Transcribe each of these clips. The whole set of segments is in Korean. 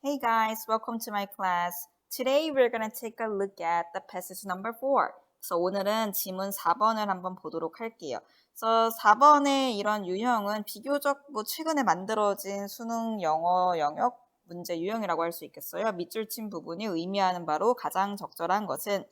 Hey guys, welcome to my class. Today we're going to take a look at the passage number 4. 그래서 오늘은 지문 4번을 한번 보도록 할게요. 그래서 4번의 이런 유형은 비교적 최근에 만들어진 수능 영어 영역 문제 유형이라고 할 수 있겠어요. 밑줄 친 부분이 의미하는 바로 가장 적절한 것은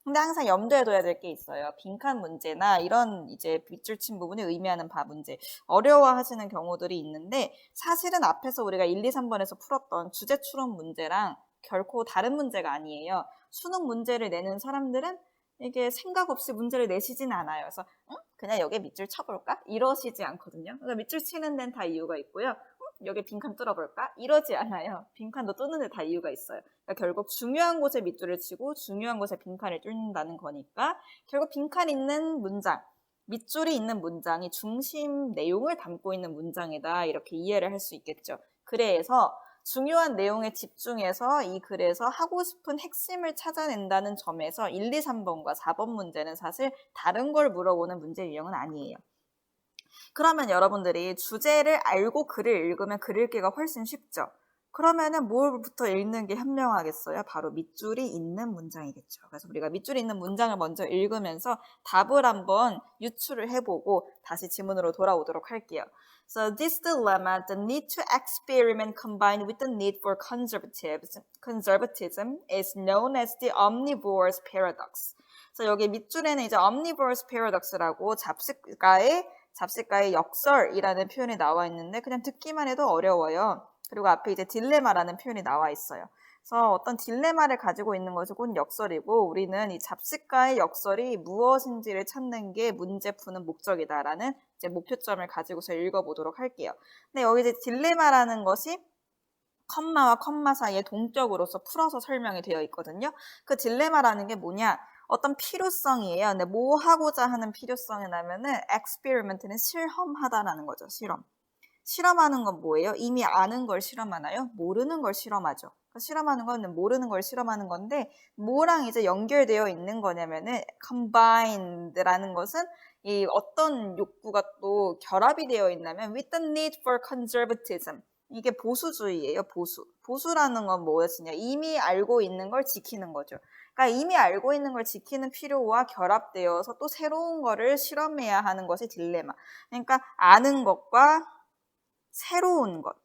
근데 항상 염두에 둬야 될 게 있어요. 빈칸 문제나 이런 이제 밑줄 친 부분이 의미하는 바 문제 어려워하시는 경우들이 있는데 사실은 앞에서 우리가 1, 2, 3번에서 풀었던 주제 추론 문제랑 결코 다른 문제가 아니에요. 수능 문제를 내는 사람들은 이게 생각 없이 문제를 내시진 않아요. 그래서 그냥 여기에 밑줄 쳐볼까? 이러시지 않거든요. 그러니까 밑줄 치는 데는 다 이유가 있고요. 여기 빈칸 뚫어볼까? 이러지 않아요. 빈칸도 뚫는 데 다 이유가 있어요. 그러니까 결국 중요한 곳에 밑줄을 치고 중요한 곳에 빈칸을 뚫는다는 거니까 결국 빈칸 있는 문장, 밑줄이 있는 문장이 중심 내용을 담고 있는 문장이다. 이렇게 이해를 할 수 있겠죠. 그래서 중요한 내용에 집중해서 이 글에서 하고 싶은 핵심을 찾아낸다는 점에서 1, 2, 3번과 4번 문제는 사실 다른 걸 물어보는 문제 유형은 아니에요. 그러면 여러분들이 주제를 알고 글을 읽으면 글 읽기가 훨씬 쉽죠. 그러면은 뭘부터 읽는 게 현명하겠어요? 바로 밑줄이 있는 문장이겠죠. 그래서 우리가 밑줄이 있는 문장을 먼저 읽으면서 답을 한번 유추를 해보고 다시 지문으로 돌아오도록 할게요. So this dilemma, the need to experiment combined with the need for conservatism is known as the omnivore's paradox. 그래서 여기 밑줄에는 이제 omnivore's paradox라고 잡식가의 역설이라는 표현이 나와 있는데 그냥 듣기만 해도 어려워요. 그리고 앞에 이제 딜레마라는 표현이 나와 있어요. 그래서 어떤 딜레마를 가지고 있는 것이 곧 역설이고 우리는 이 잡식가의 역설이 무엇인지를 찾는 게 문제 푸는 목적이다라는 이제 목표점을 가지고서 읽어보도록 할게요. 근데 여기 이제 딜레마라는 것이 컴마와 컴마 사이에 동격으로서 풀어서 설명이 되어 있거든요. 그 딜레마라는 게 뭐냐? 어떤 필요성이에요. 근데 뭐 하고자 하는 필요성이라면은 experiment는 실험하다라는 거죠. 실험. 실험하는 건 뭐예요? 이미 아는 걸 실험하나요? 모르는 걸 실험하죠. 그러니까 실험하는 건 모르는 걸 실험하는 건데 뭐랑 이제 연결되어 있는 거냐면은 combined라는 것은 이 어떤 욕구가 또 결합이 되어 있냐면 with the need for conservatism. 이게 보수주의예요, 보수. 보수라는 건 뭐였으냐? 이미 알고 있는 걸 지키는 거죠. 그러니까 이미 알고 있는 걸 지키는 필요와 결합되어서 또 새로운 거를 실험해야 하는 것이 딜레마. 그러니까 아는 것과 새로운 것.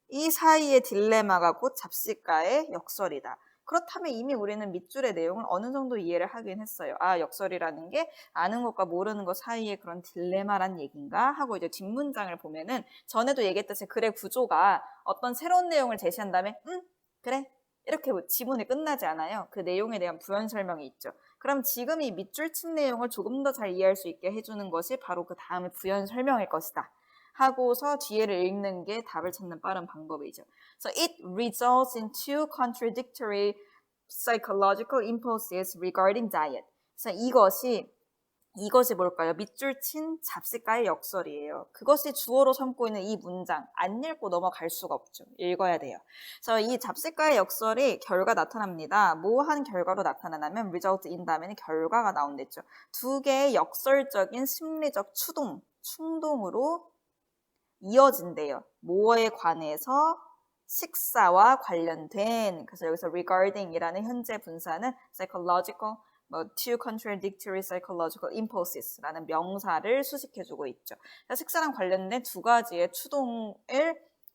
이 사이의 딜레마가 곧 잡식가의 역설이다. 그렇다면 이미 우리는 밑줄의 내용을 어느 정도 이해를 하긴 했어요. 아, 역설이라는 게 아는 것과 모르는 것 사이의 그런 딜레마란 얘기인가 하고 이제 뒷문장을 보면은 전에도 얘기했듯이 글의 구조가 어떤 새로운 내용을 제시한 다음에 그래 이렇게 지문이 끝나지 않아요. 그 내용에 대한 부연 설명이 있죠. 그럼 지금 이 밑줄 친 내용을 조금 더 잘 이해할 수 있게 해주는 것이 바로 그 다음에 부연 설명일 것이다. 하고서 뒤에를 읽는 게 답을 찾는 빠른 방법이죠. So it results in two contradictory psychological impulses regarding diet. 그래서 이것이 뭘까요? 밑줄 친 잡식가의 역설이에요. 그것이 주어로 삼고 있는 이 문장 안 읽고 넘어갈 수가 없죠. 읽어야 돼요. 그래서 이 잡식가의 역설이 결과 나타납니다. 뭐 한 결과로 나타나냐면 result in 다음에는 결과가 나온댔죠. 두 개의 역설적인 심리적 충동으로 이어진대요. 뭐에 관해서 식사와 관련된 그래서 여기서 regarding이라는 현재 분사는 psychological two contradictory psychological impulses라는 명사를 수식해주고 있죠. 식사랑 관련된 두 가지의 추동을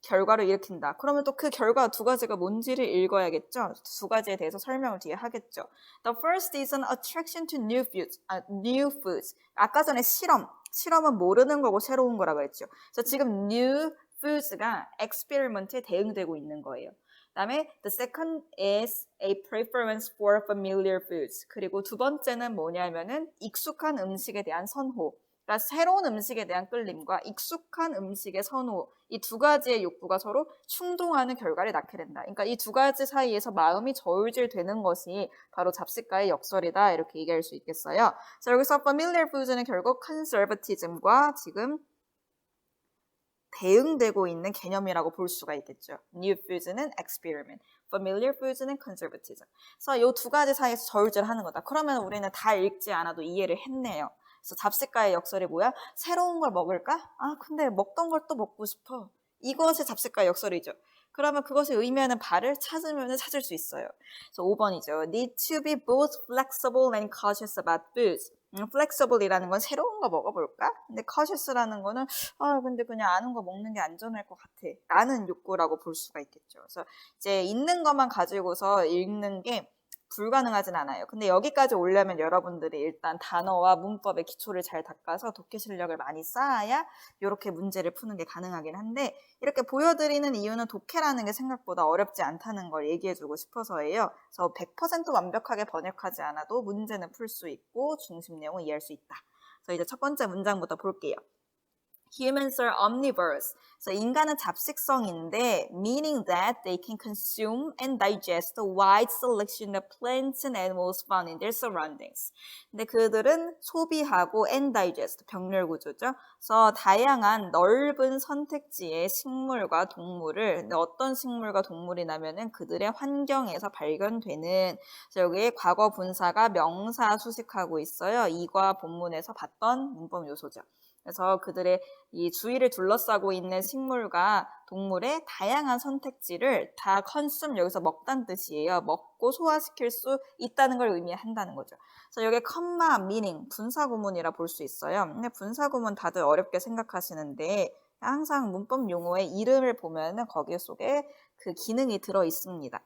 결과로 일으킨다. 그러면 또 그 결과 두 가지가 뭔지를 읽어야겠죠. 두 가지에 대해서 설명을 뒤에 하겠죠. The first is an attraction to new foods. 아까 전에 실험은 모르는 거고 새로운 거라고 했죠. 그래서 지금 new foods가 experiment에 대응되고 있는 거예요. 그다음에 the second is a preference for familiar foods. 그리고 두 번째는 뭐냐면은 익숙한 음식에 대한 선호. 그러니까 새로운 음식에 대한 끌림과 익숙한 음식의 선호 이 두 가지의 욕구가 서로 충동하는 결과를 낳게 된다. 그러니까 이 두 가지 사이에서 마음이 저울질 되는 것이 바로 잡식가의 역설이다 이렇게 얘기할 수 있겠어요. 그래서 여기서 familiar foods는 결국 conservatism과 지금 대응되고 있는 개념이라고 볼 수가 있겠죠. New foods는 experiment, familiar foods는 conservatism. 그래서 이 두 가지 사이에서 저울질하는 거다. 그러면 우리는 다 읽지 않아도 이해를 했네요. 그래서 잡식가의 역설이 뭐야? 새로운 걸 먹을까? 아, 근데 먹던 걸 또 먹고 싶어. 이것이 잡식가의 역설이죠. 그러면 그것을 의미하는 바를 찾으면 찾을 수 있어요. 그래서 5번이죠. Need to be both flexible and cautious about foods. flexible이라는 건 새로운 거 먹어볼까? 근데 cautious라는 거는 근데 그냥 아는 거 먹는 게 안전할 것 같아. 라는 욕구라고 볼 수가 있겠죠. 그래서 이제 있는 것만 가지고서 읽는 게 불가능하진 않아요. 근데 여기까지 오려면 여러분들이 일단 단어와 문법의 기초를 잘 닦아서 독해 실력을 많이 쌓아야 이렇게 문제를 푸는 게 가능하긴 한데 이렇게 보여드리는 이유는 독해라는 게 생각보다 어렵지 않다는 걸 얘기해주고 싶어서예요. 그래서 100% 완벽하게 번역하지 않아도 문제는 풀 수 있고 중심 내용을 이해할 수 있다. 그래서 이제 첫 번째 문장부터 볼게요. Humans are omnivores. 그래서 인간은 잡식성인데 meaning that they can consume and digest a wide selection of plants and animals found in their surroundings. 근데 그들은 소비하고 and digest, 병렬 구조죠. 그래서 다양한 넓은 선택지의 식물과 동물을 근데 어떤 식물과 동물이냐면은 그들의 환경에서 발견되는 그래서 여기에 과거 분사가 명사 수식하고 있어요. 이과 본문에서 봤던 문법 요소죠. 그래서 그들의 이 주위를 둘러싸고 있는 식물과 동물의 다양한 선택지를 다 consume 여기서 먹다는 뜻이에요. 먹고 소화시킬 수 있다는 걸 의미한다는 거죠. 그래서 여기 comma, meaning, 분사구문이라 볼 수 있어요. 근데 분사구문 다들 어렵게 생각하시는데 항상 문법 용어의 이름을 보면은 거기 속에 그 기능이 들어 있습니다.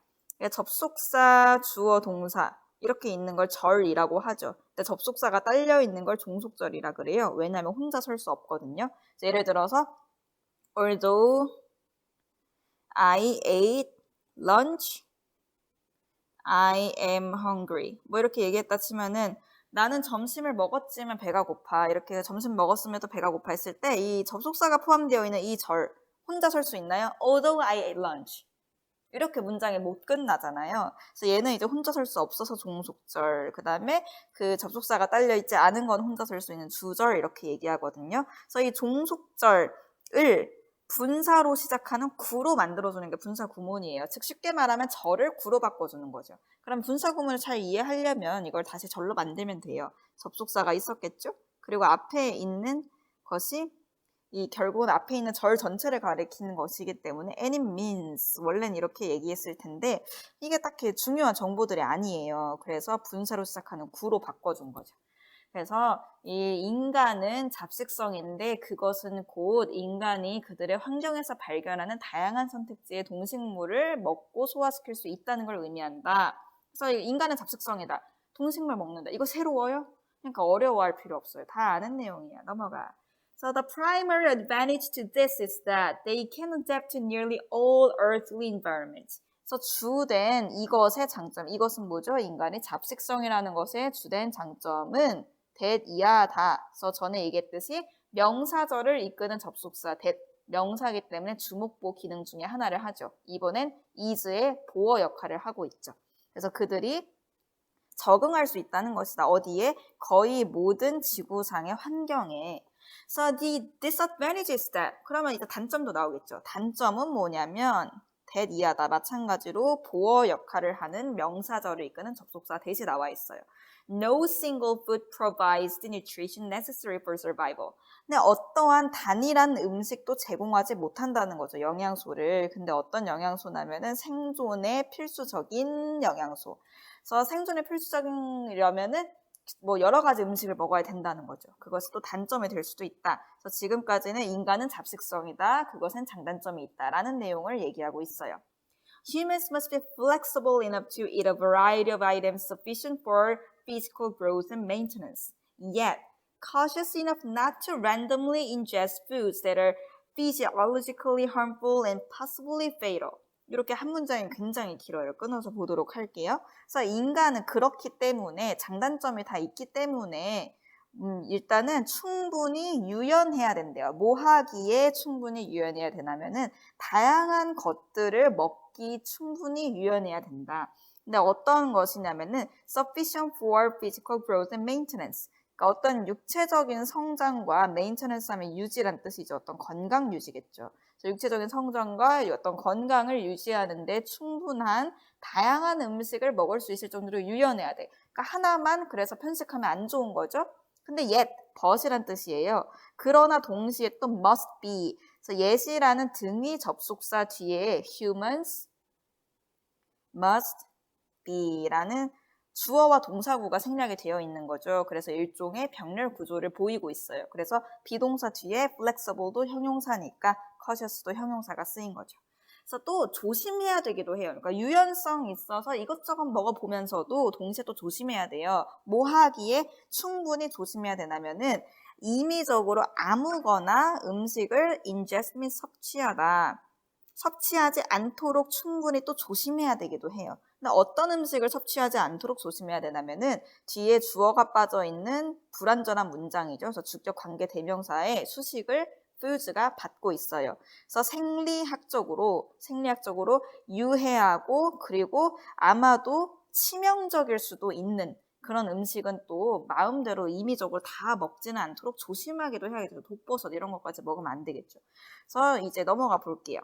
접속사, 주어, 동사 이렇게 있는 걸 절이라고 하죠. 근데 접속사가 딸려 있는 걸 종속절이라 그래요. 왜냐하면 혼자 설 수 없거든요. 예를 들어서 although I ate lunch, I am hungry. 뭐 이렇게 얘기했다 치면은 나는 점심을 먹었지만 배가 고파. 이렇게 점심 먹었음에도 배가 고파 했을 때 이 접속사가 포함되어 있는 이 절 혼자 설 수 있나요? Although I ate lunch. 이렇게 문장이 못 끝나잖아요. 그래서 얘는 이제 혼자 설 수 없어서 종속절, 그 다음에 그 접속사가 딸려있지 않은 건 혼자 설 수 있는 주절 이렇게 얘기하거든요. 그래서 이 종속절을 분사로 시작하는 구로 만들어주는 게 분사 구문이에요. 즉 쉽게 말하면 절을 구로 바꿔주는 거죠. 그럼 분사 구문을 잘 이해하려면 이걸 다시 절로 만들면 돼요. 접속사가 있었겠죠? 그리고 앞에 있는 것이 이 결국은 앞에 있는 절 전체를 가리키는 것이기 때문에 and it means 원래는 이렇게 얘기했을 텐데 이게 딱히 중요한 정보들이 아니에요. 그래서 분사로 시작하는 구로 바꿔준 거죠. 그래서 이 인간은 잡식성인데 그것은 곧 인간이 그들의 환경에서 발견하는 다양한 선택지의 동식물을 먹고 소화시킬 수 있다는 걸 의미한다. 그래서 인간은 잡식성이다. 동식물 먹는다. 이거 새로워요? 그러니까 어려워할 필요 없어요. 다 아는 내용이야. 넘어가. So the primary advantage to this is that they can adapt to nearly all earthly environments. 그래서 주된 이것의 장점, 이것은 뭐죠? 인간의 잡식성이라는 것의 주된 장점은 that이야, 다. 그래서 전에 얘기했듯이 명사절을 이끄는 접속사 that, 명사이기 때문에 주목보 기능 중에 하나를 하죠. 이번엔 is의 보어 역할을 하고 있죠. 그래서 그들이 적응할 수 있다는 것이다. 어디에? 거의 모든 지구상의 환경에. So the disadvantage is that. 그러면 이제 단점도 나오겠죠. 단점은 뭐냐면 that 이하다. 마찬가지로 보어 역할을 하는 명사절을 이끄는 접속사 that이 나와 있어요. No single food provides the nutrition necessary for survival. 근데 어떠한 단일한 음식도 제공하지 못한다는 거죠. 영양소를. 근데 어떤 영양소냐면은 생존에 필수적인 영양소. 그래서 생존에 필수적이려면은 뭐 여러 가지 음식을 먹어야 된다는 거죠. 그것이 또 단점이 될 수도 있다. 그래서 지금까지는 인간은 잡식성이다. 그것은 장단점이 있다라는 내용을 얘기하고 있어요. Humans must be flexible enough to eat a variety of items sufficient for physical growth and maintenance. Yet, cautious enough not to randomly ingest foods that are physiologically harmful and possibly fatal. 이렇게 한 문장이 굉장히 길어요. 끊어서 보도록 할게요. 그래서 인간은 그렇기 때문에 장단점이 다 있기 때문에 일단은 충분히 유연해야 된대요. 뭐 하기에 충분히 유연해야 되냐면은 다양한 것들을 먹기 충분히 유연해야 된다. 근데 어떤 것이냐면은 sufficient for physical growth and maintenance. 그러니까 어떤 육체적인 성장과 maintenance 하면 유지란 뜻이죠. 어떤 건강 유지겠죠. 육체적인 성장과 어떤 건강을 유지하는 데 충분한 다양한 음식을 먹을 수 있을 정도로 유연해야 돼. 그러니까 하나만 그래서 편식하면 안 좋은 거죠. 근데 yet, but이란 뜻이에요. 그러나 동시에 또 must be, 그래서 yes이라는 등위 접속사 뒤에 humans must be라는 주어와 동사구가 생략이 되어 있는 거죠. 그래서 일종의 병렬 구조를 보이고 있어요. 그래서 비동사 뒤에 flexible도 형용사니까 cautious도 형용사가 쓰인 거죠. 그래서 또 조심해야 되기도 해요. 그러니까 유연성이 있어서 이것저것 먹어보면서도 동시에 또 조심해야 돼요. 뭐 하기에 충분히 조심해야 되냐면은 임의적으로 아무거나 음식을 ingest 및 섭취하다. 섭취하지 않도록 충분히 또 조심해야 되기도 해요. 근데 어떤 음식을 섭취하지 않도록 조심해야 되냐면은 뒤에 주어가 빠져 있는 불완전한 문장이죠. 그래서 주격 관계 대명사의 수식을 foods가 받고 있어요. 그래서 생리학적으로 유해하고 그리고 아마도 치명적일 수도 있는 그런 음식은 또 마음대로 임의적으로 다 먹지는 않도록 조심하기도 해야겠죠. 독버섯 이런 것까지 먹으면 안 되겠죠. 그래서 이제 넘어가 볼게요.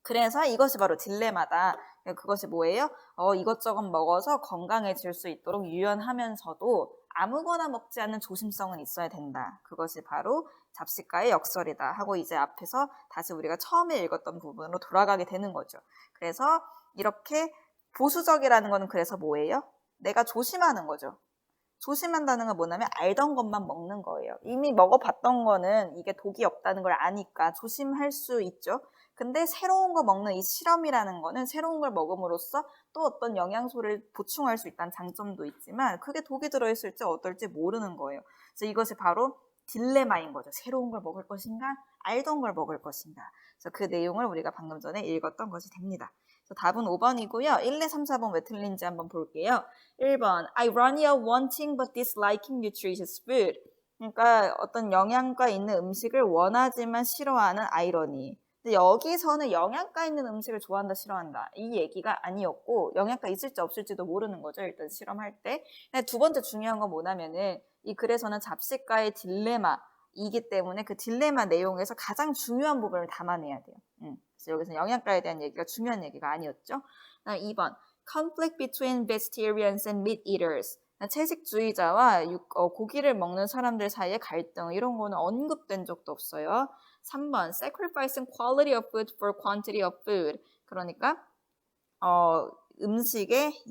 그래서 이것이 바로 딜레마다. 그것이 뭐예요? 이것저것 먹어서 건강해질 수 있도록 유연하면서도 아무거나 먹지 않는 조심성은 있어야 된다. 그것이 바로 잡식가의 역설이다 하고 이제 앞에서 다시 우리가 처음에 읽었던 부분으로 돌아가게 되는 거죠. 그래서 이렇게 보수적이라는 거는 그래서 뭐예요? 내가 조심하는 거죠. 조심한다는 건 뭐냐면 알던 것만 먹는 거예요. 이미 먹어봤던 거는 이게 독이 없다는 걸 아니까 조심할 수 있죠. 근데 새로운 거 먹는 이 실험이라는 거는 새로운 걸 먹음으로써 또 어떤 영양소를 보충할 수 있다는 장점도 있지만 그게 독이 들어있을지 어떨지 모르는 거예요. 그래서 이것이 바로 딜레마인 거죠. 새로운 걸 먹을 것인가? 알던 걸 먹을 것인가? 그래서 그 내용을 우리가 방금 전에 읽었던 것이 됩니다. 그래서 답은 5번이고요. 1, 2, 3, 4번 왜 틀린지 한번 볼게요. 1번 Irania wanting but disliking nutritious food. 그러니까 어떤 영양가 있는 음식을 원하지만 싫어하는 아이러니. 근데 여기서는 영양가 있는 음식을 좋아한다, 싫어한다. 이 얘기가 아니었고 영양가 있을지 없을지도 모르는 거죠. 일단 실험할 때. 근데 두 번째 중요한 건 뭐냐면은 이 글에서는 잡식가의 딜레마이기 때문에 그 딜레마 내용에서 가장 중요한 부분을 담아내야 돼요. 그래서 여기서 영양가에 대한 얘기가 중요한 얘기가 아니었죠. 2번 Conflict between vegetarians and meat eaters. 채식주의자와 고기를 먹는 사람들 사이의 갈등 이런 거는 언급된 적도 없어요. 3번 Sacrificing quality of food for quantity of food. 그러니까 음식의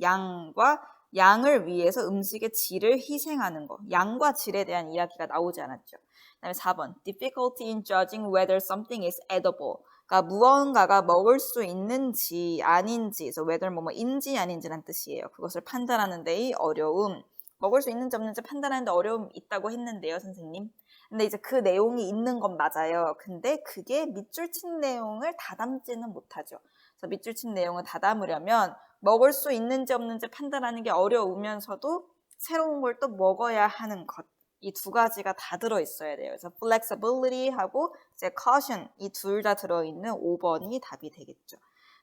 양을 위해서 음식의 질을 희생하는 거. 양과 질에 대한 이야기가 나오지 않았죠. 그다음에 4번 Difficulty in judging whether something is edible. 그러니까 무언가가 먹을 수 있는지 아닌지, 그래서 whether 인지 아닌지란 뜻이에요. 그것을 판단하는 데의 어려움. 먹을 수 있는지 없는지 판단하는데 어려움 있다고 했는데요, 선생님. 근데 이제 그 내용이 있는 건 맞아요. 근데 그게 밑줄 친 내용을 다 담지는 못하죠. 그래서 밑줄 친 내용을 다 담으려면 먹을 수 있는지 없는지 판단하는 게 어려우면서도 새로운 걸 또 먹어야 하는 것. 이 두 가지가 다 들어있어야 돼요. 그래서 flexibility하고 이제 caution 이 둘 다 들어있는 5번이 답이 되겠죠.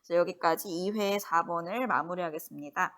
그래서 여기까지 2회 4번을 마무리하겠습니다.